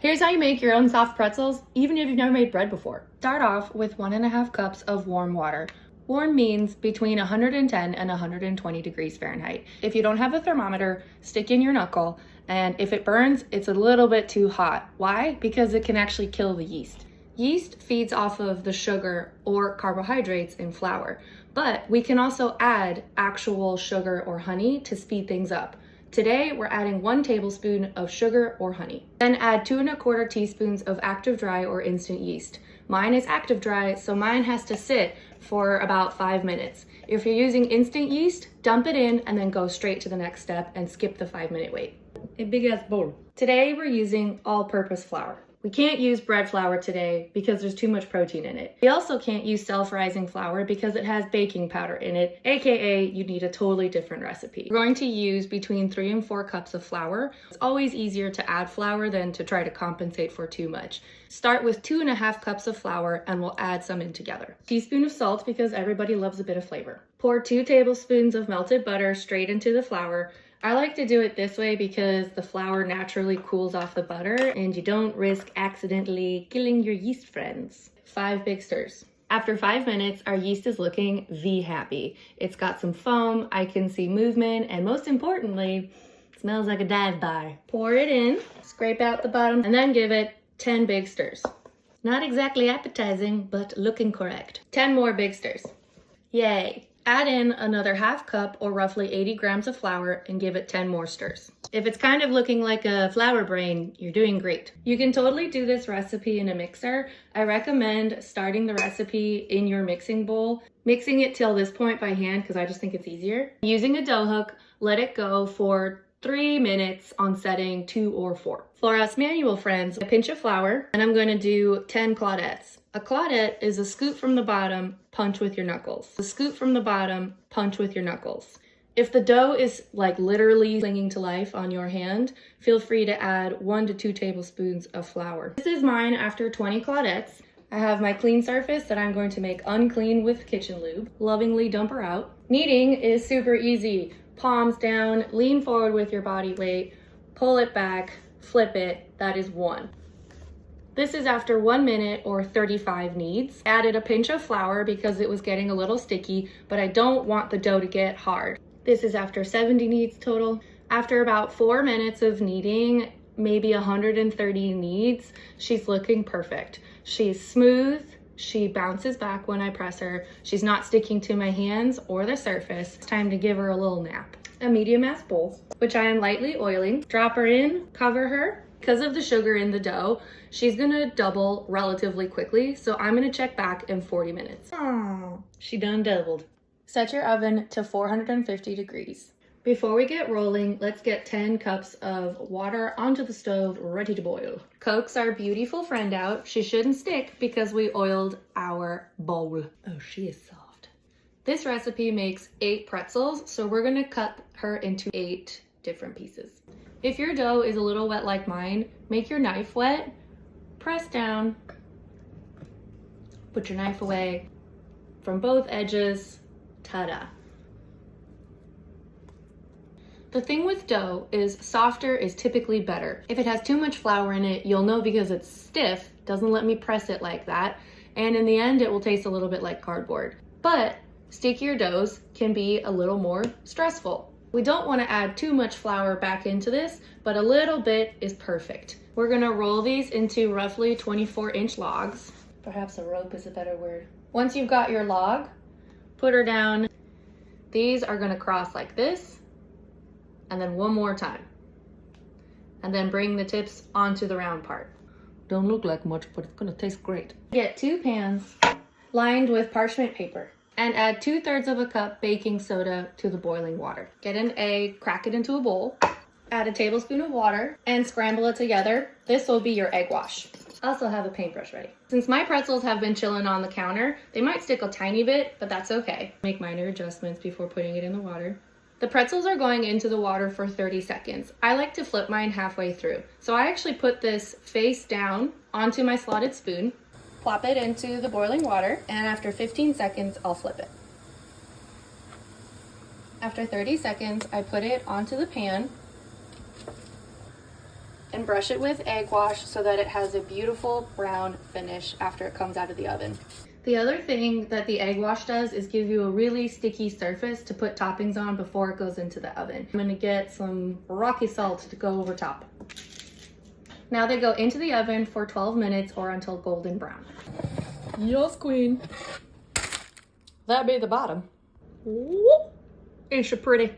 Here's how you make your own soft pretzels, even if you've never made bread before. Start off with 1.5 cups of warm water. Warm means between 110 and 120 degrees Fahrenheit. If you don't have a thermometer, stick in your knuckle, and if it burns, it's a little bit too hot. Why? Because it can actually kill the yeast. Yeast feeds off of the sugar or carbohydrates in flour, but we can also add actual sugar or honey to speed things up. Today, we're adding 1 tablespoon of sugar or honey. Then add 2.25 teaspoons of active dry or instant yeast. Mine is active dry, so mine has to sit for about 5 minutes. If you're using instant yeast, dump it in and then go straight to the next step and skip the 5-minute wait. A big ass bowl. Today, we're using all-purpose flour. We can't use bread flour today because there's too much protein in it. We also can't use self-rising flour because it has baking powder in it, aka you need a totally different recipe. We're going to use between 3 and 4 cups of flour. It's always easier to add flour than to try to compensate for too much. Start with 2.5 cups of flour and we'll add some in together. Teaspoon of salt because everybody loves a bit of flavor. Pour 2 tablespoons of melted butter straight into the flour. I like to do it this way because the flour naturally cools off the butter and you don't risk accidentally killing your yeast friends. 5 big stirs. After 5 minutes, our yeast is looking V-happy. It's got some foam, I can see movement, and most importantly, it smells like a dive bar. Pour it in, scrape out the bottom, and then give it 10 big stirs. Not exactly appetizing, but looking correct. 10 more big stirs. Yay. Add in another 1/2 cup or roughly 80 grams of flour and give it 10 more stirs. If it's kind of looking like a flour brain, you're doing great. You can totally do this recipe in a mixer. I recommend starting the recipe in your mixing bowl, mixing it till this point by hand because I just think it's easier. Using a dough hook, let it go for 3 minutes on setting 2 or 4. For us manual friends, a pinch of flour, and I'm going to do 10 claudettes. A claudette is a scoop from the bottom, punch with your knuckles. A scoop from the bottom, punch with your knuckles. If the dough is like literally clinging to life on your hand, feel free to add 1 to 2 tablespoons of flour. This is mine after 20 claudettes. I have my clean surface that I'm going to make unclean with kitchen lube. Lovingly dump her out. Kneading is super easy. Palms down, lean forward with your body weight, pull it back, flip it. That is 1. This is after 1 minute or 35 kneads. Added a pinch of flour because it was getting a little sticky, but I don't want the dough to get hard. This is after 70 kneads total. After about 4 minutes of kneading, maybe 130 kneads, she's looking perfect. She's smooth, she bounces back when I press her, she's not sticking to my hands or the surface. It's time to give her a little nap. A medium mass bowl, which I am lightly oiling. Drop her in, cover her. Because of the sugar in the dough, she's gonna double relatively quickly, so I'm gonna check back in 40 minutes. Oh, she done doubled. Set your oven to 450 degrees. Before we get rolling, let's get 10 cups of water onto the stove, ready to boil. Coax our beautiful friend out. She shouldn't stick because we oiled our bowl. Oh, she is soft. This recipe makes 8 pretzels, so we're gonna cut her into 8 different pieces. If your dough is a little wet like mine, make your knife wet, press down, put your knife away from both edges, ta-da. The thing with dough is softer is typically better. If it has too much flour in it, you'll know because it's stiff, doesn't let me press it like that, and in the end it will taste a little bit like cardboard. But stickier doughs can be a little more stressful. We don't want to add too much flour back into this, but a little bit is perfect. We're going to roll these into roughly 24-inch logs. Perhaps a rope is a better word. Once you've got your log, put her down. These are going to cross like this, and then one more time. And then bring the tips onto the round part. Don't look like much, but it's going to taste great. Get 2 pans lined with parchment paper. And add 2/3 of a cup baking soda to the boiling water. Get an egg, crack it into a bowl, add a tablespoon of water, and scramble it together. This will be your egg wash. Also have a paintbrush ready. Since my pretzels have been chilling on the counter, they might stick a tiny bit, but that's okay. Make minor adjustments before putting it in the water. The pretzels are going into the water for 30 seconds. I like to flip mine halfway through. So I actually put this face down onto my slotted spoon, plop it into the boiling water, and after 15 seconds, I'll flip it. After 30 seconds, I put it onto the pan, and brush it with egg wash so that it has a beautiful brown finish after it comes out of the oven. The other thing that the egg wash does is give you a really sticky surface to put toppings on before it goes into the oven. I'm gonna get some rocky salt to go over top. Now they go into the oven for 12 minutes or until golden brown. Yes, queen. That be the bottom. Ooh, ain't she pretty?